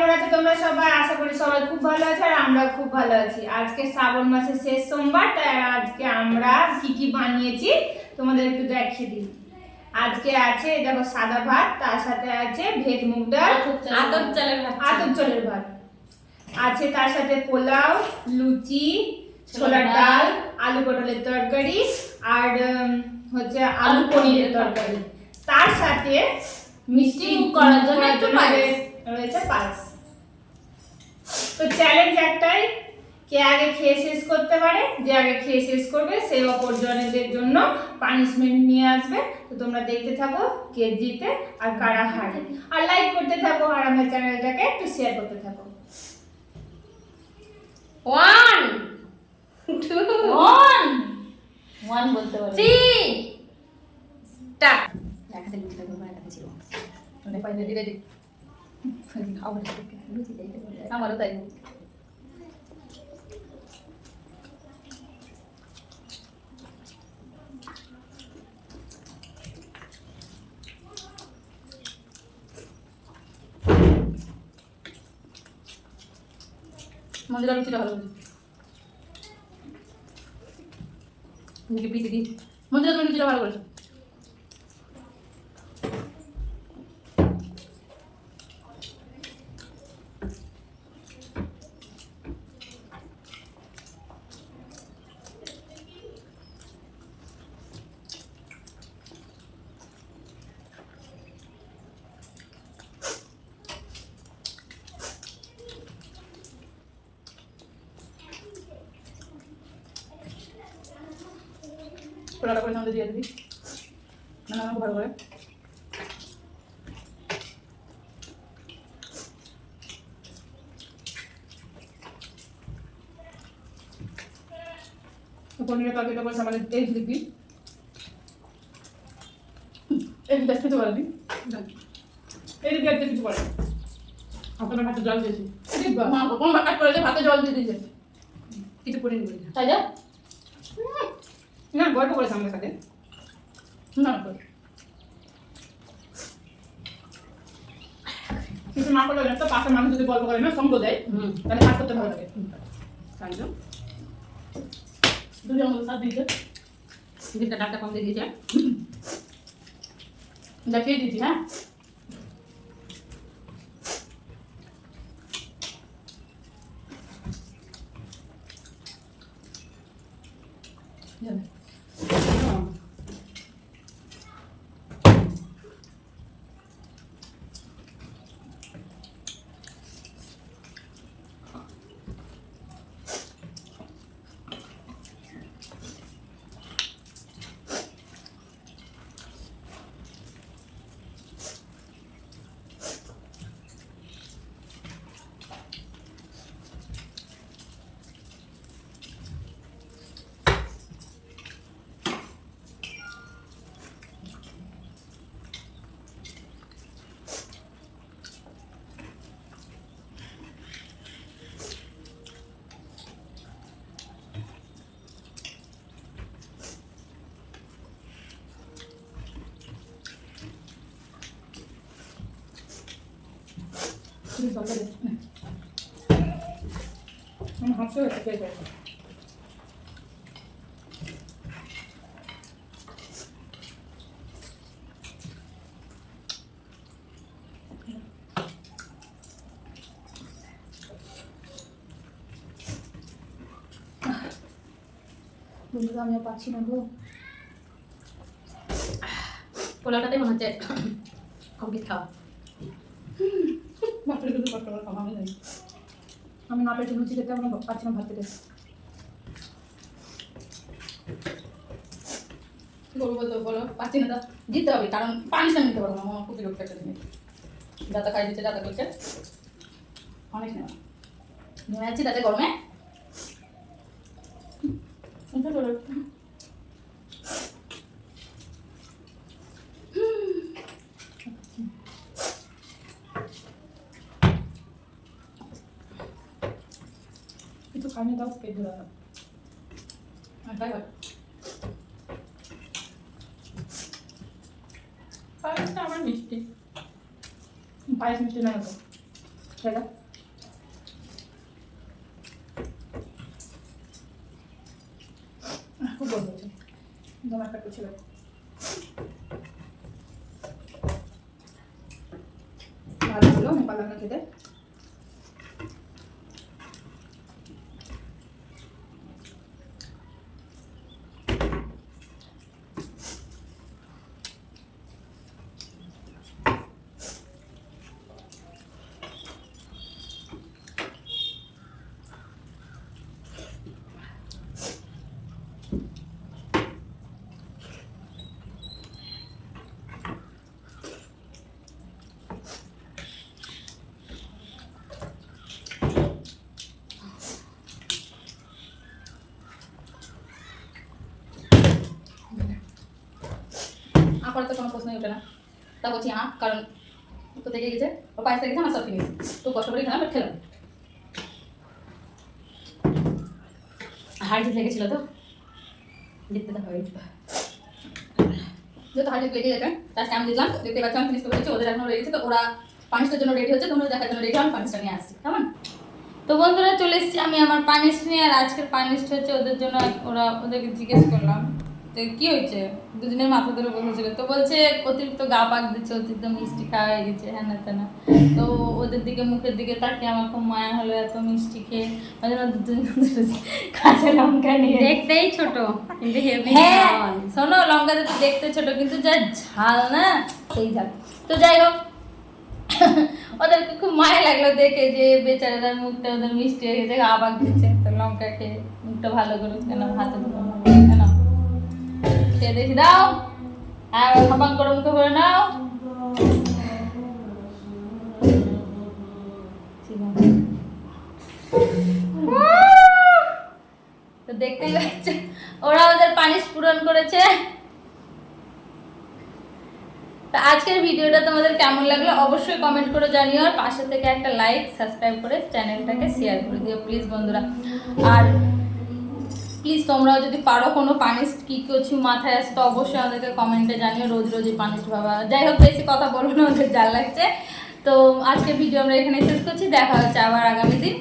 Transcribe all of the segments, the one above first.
কেমন আছো তোমরা সবাই? আশা করি সবাই খুব ভালো আছে আর আমরা খুব ভালো আছি। আজকে শ্রাবণ মাসের শেষ সোমবার, তাই আজকে আমরা কি কি বানিয়েছি তোমাদের একটু দেখিয়ে দিই। আজকে আছে দেখো সাদা ভাত, তার সাথে আছে ভেজ মুগ ডাল, আতপ চালের ভাত আছে, তার সাথে পোলাও, লুচি, ছোলার ডাল, আলু পটলের তরকারি আর হচ্ছে আলু পনিরের তরকারি। তার সাথে মিষ্টি মুখ করার জন্য একটু রয়েছে পায়েস। তো চ্যালেঞ্জ একটাই, কে আগে খেয়ে শেষ করতে পারে, যে আগে খেয়ে শেষ করবে সে অপরজনের জন্য পানিশমেন্ট নিয়ে আসবে। তো তোমরা দেখতে থাকো কে জিতে আর কারা হারে, আর লাইক করতে থাকো আর আমার চ্যানেলটাকে একটু শেয়ার করতে থাকো। 1 2 1 বলতে পারো। 3 স্টার্ট। দেখাতে লুচিটা করবো, দেখাতে ছিল ওটা পাইলে দিলে দিই আবার লুচি দিতে বলে আমারও তাই। মন্দিরা লুচিটা ভালো লাগে। মুখে পিঠে দিই মন্দিরা, তুমি লুচিটা ভালো করেছো। পোলাটা করে আমাদের দিয়ে দিবি না, আমাকে ভালো করে পনিরের তরকারিটা করে আমাদের এই দিবি। এই দেখ কিছু বলবি, এই দিকে আর কিছু বলে আপনার ভাতে জল দিয়েছি, কোন ভাত করেছে ভাতে জল দিয়ে দিয়েছে, কিছু করে নিবি তাই যা না গল্প করেছে আমাদের সাথে না কিছু না করলে তো পাশের মানুষ যদি গল্প করে না সঙ্গ দেয় তাহলে কাজ করতে ভালো লাগে। তাই জন্য দুই আমাদের সাথ দিয়েছে, দিনটা ডাক্তার কম দিয়ে দিয়েছে, দেখিয়ে দিচ্ছি। হ্যাঁ হাসতে হচ্ছে বন্ধুরা, আমিও পাচ্ছি না গো। পোলাওটাতে মনে হচ্ছে কমপ্লিট খাওয়া। আমি না পেয়েছি লুচি খেতে, আমি পাচ্ছি না ভাত খেতে। কি করবো বলতো বলো, পাচ্ছি না তো জিততে হবে, কারণ পানিশমেন্ট নিতে পারবো না। আমার খুবই রোগ একটা জিনিস, যাতা খাই দিচ্ছে যাতা করছে অনেক নেওয়া নিয়ে যাচ্ছি তাতে গরমে কিছু খাইনি তাও পেট ধরে গেল। তাই হয়, পায়েসটা আমার মিষ্টি, পায়েস মিষ্টি না তো খেলো খুব বড় হয়েছে তোমার কাছে ছিল ভালো হলো ভালো না খেতে আঁকার তো কোনো প্রশ্নই ওঠে না তা বলছি কারণ তো থেকে গেছে ও পায়েস থেকে গেছে আমার সব ঠিক আছে তো কষ্ট করে খেলাম বাট খেলাম হাড় জিত লেগেছিল তো জিততে তো হবে যেহেতু হাড় জিত লেগে গেছে তার আমি দিলাম দেখতে পাচ্ছি আমি ফিনিশ করে দিচ্ছি ওদের এখনো রয়েছে তো ওরা পানিশটার জন্য রেডি হচ্ছে তোমরা দেখার জন্য রেডি আমি পানিশটা নিয়ে আসছি কেমন তো বন্ধুরা চলে এসেছি আমি আমার পানিশ নিয়ে আর আজকের পানিশটা হচ্ছে ওদের জন্য ওদেরকে জিজ্ঞেস করলাম তো কি হয়েছে দুদিনের মাথা ধরে বসেছিল তো বলছে অতিরিক্ত গা পাক দিচ্ছে অতিরিক্ত মিষ্টি খাওয়া হয়ে গেছে হ্যাঁ না তেনা তো ওদের দিকে মুখের দিকে তাকিয়ে আমার খুব মায়া হলো এত মিষ্টি খেয়ে ওই জন্য কাঁচা লঙ্কা নিয়ে দেখতেই ছোট কিন্তু হেভি হ্যাঁ শোনো লঙ্কাতে তো দেখতে ছোট কিন্তু যা ঝাল না সেই ঝাল তো যাই হোক ওদেরকে খুব মায়া লাগলো দেখে যে বেচারার মুখটা ওদের মিষ্টি হয়ে গেছে গা পাক দিচ্ছে তো লঙ্কা খেয়ে মুখটা ভালো করুক কেন হাতে দেবো কেন খেয়ে দেখি দাও আর খাপাং করে মুখে ভরে নাও তো দেখতেই পাচ্ছে ওরা ওদের পানিশ পূরণ করেছে তো আজকের ভিডিওটা তোমাদের কেমন লাগলো অবশ্যই কমেন্ট করে জানিও আর পাশে থেকে একটা লাইক সাবস্ক্রাইব করে চ্যানেলটাকে শেয়ার করে দিও প্লিজ বন্ধুরা আর প্লিজ তোমরাও যদি পারো কোনো পানিশ কি কিছু মাথায় আসে তো অবশ্যই আমাদেরকে কমেন্টে জানিও রোজ রোজই পানিশ বাবা যাই হোক বেশি কথা বলবো না ওদের জাল লাগছে তো আজকের ভিডিও আমরা এখানে শেষ করছি দেখা হচ্ছে আবার আগামী দিন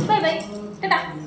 বাই বাই টাটা